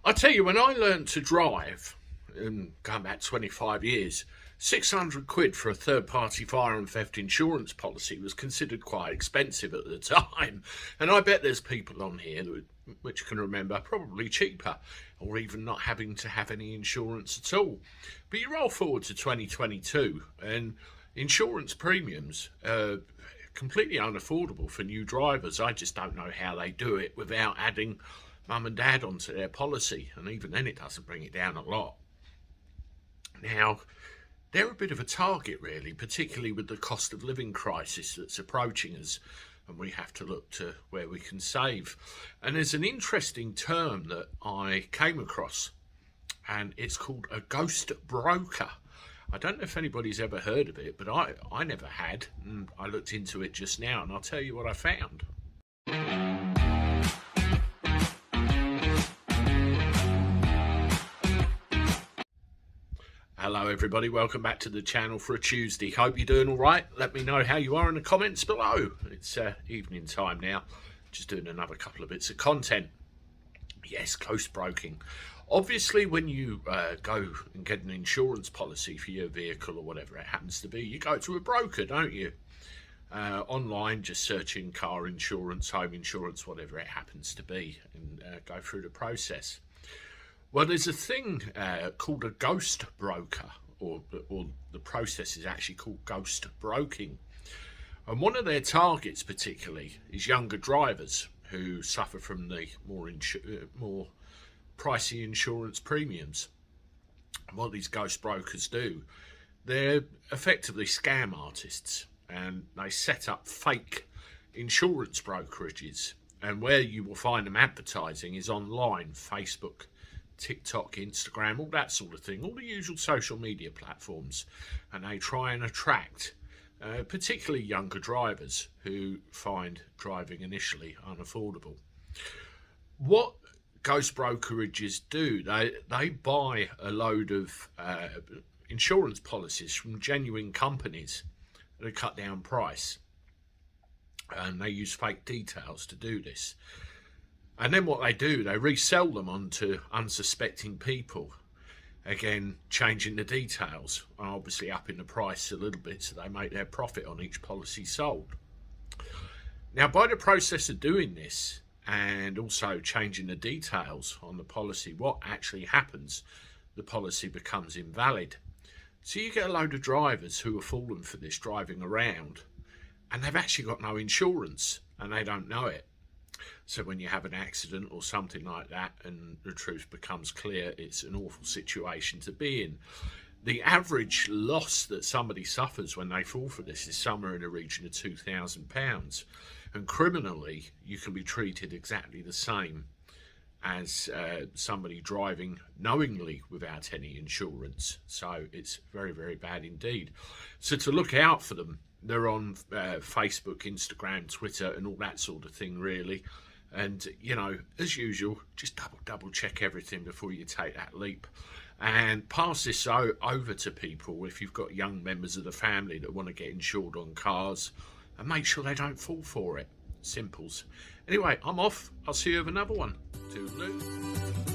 I tell you, when I learned to drive, going back 25 years, 600 quid for a third party fire and theft insurance policy was considered quite expensive at the time. And I bet there's people on here which can remember probably cheaper, or even not having to have any insurance at all. But you roll forward to 2022 and insurance premiums are completely unaffordable for new drivers. I just don't know how they do it without adding mum and dad onto their policy, and even then it doesn't bring it down a lot. Now, they're a bit of a target really, particularly with the cost of living crisis that's approaching us, and we have to look to where we can save. And there's an interesting term that I came across, and it's called a ghost broker. I don't know if anybody's ever heard of it, but I never had, and I looked into it just now, and I'll tell you what I found. Hello everybody, welcome back to the channel for a Tuesday. Hope you're doing all right. Let me know how you are in the comments below. It's evening time now, just doing another couple of bits of content. Yes, ghost broking. Obviously, when you go and get an insurance policy for your vehicle or whatever it happens to be, you go to a broker, don't you? Online, just searching car insurance, home insurance, whatever it happens to be, and go through the process. Well, there's a thing called a ghost broker, or the process is actually called ghost broking. And one of their targets particularly is younger drivers who suffer from the more pricey insurance premiums. And what these ghost brokers do, they're effectively scam artists, and they set up fake insurance brokerages. And where you will find them advertising is online, Facebook, TikTok, Instagram, all that sort of thing, all the usual social media platforms, and they try and attract particularly younger drivers who find driving initially unaffordable. What ghost brokerages do, they buy a load of insurance policies from genuine companies at a cut down price, and they use fake details to do this. And then what they do, they resell them onto unsuspecting people, again changing the details and obviously upping the price a little bit so they make their profit on each policy sold. Now, by the process of doing this and also changing the details on the policy, what actually happens, the policy becomes invalid. So you get a load of drivers who are falling for this, driving around, and they've actually got no insurance and they don't know it. So when you have an accident or something like that and the truth becomes clear, it's an awful situation to be in. The average loss that somebody suffers when they fall for this is somewhere in the region of £2,000. And criminally, you can be treated exactly the same as somebody driving knowingly without any insurance. So it's very, very bad indeed. So to look out for them, they're on Facebook, Instagram, Twitter, and all that sort of thing, really. And, you know, as usual, just double check everything before you take that leap. And pass this over to people if you've got young members of the family that want to get insured on cars, and make sure they don't fall for it. Simples. Anyway, I'm off. I'll see you with another one. Toodaloo.